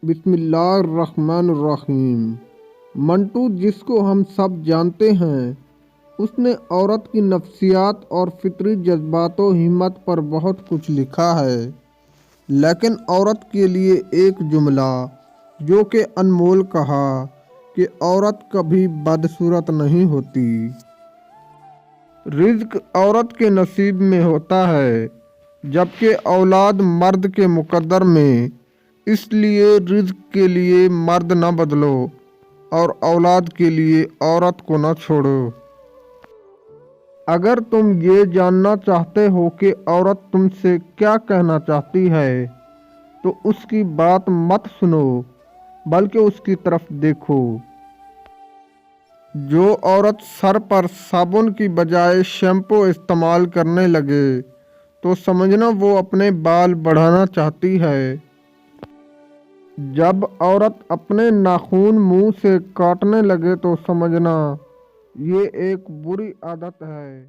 بسم اللہ الرحمن الرحیم۔ منٹو، جس کو ہم سب جانتے ہیں، اس نے عورت کی نفسیات اور فطری جذبات و ہمت پر بہت کچھ لکھا ہے، لیکن عورت کے لیے ایک جملہ جو کہ انمول کہا کہ عورت کبھی بدصورت نہیں ہوتی۔ رزق عورت کے نصیب میں ہوتا ہے، جبکہ اولاد مرد کے مقدر میں۔ اس لیے رزق کے لیے مرد نہ بدلو اور اولاد کے لیے عورت کو نہ چھوڑو۔ اگر تم یہ جاننا چاہتے ہو کہ عورت تم سے کیا کہنا چاہتی ہے تو اس کی بات مت سنو، بلکہ اس کی طرف دیکھو۔ جو عورت سر پر صابن کی بجائے شیمپو استعمال کرنے لگے تو سمجھنا وہ اپنے بال بڑھانا چاہتی ہے۔ جب عورت اپنے ناخن منہ سے کاٹنے لگے تو سمجھنا یہ ایک بری عادت ہے۔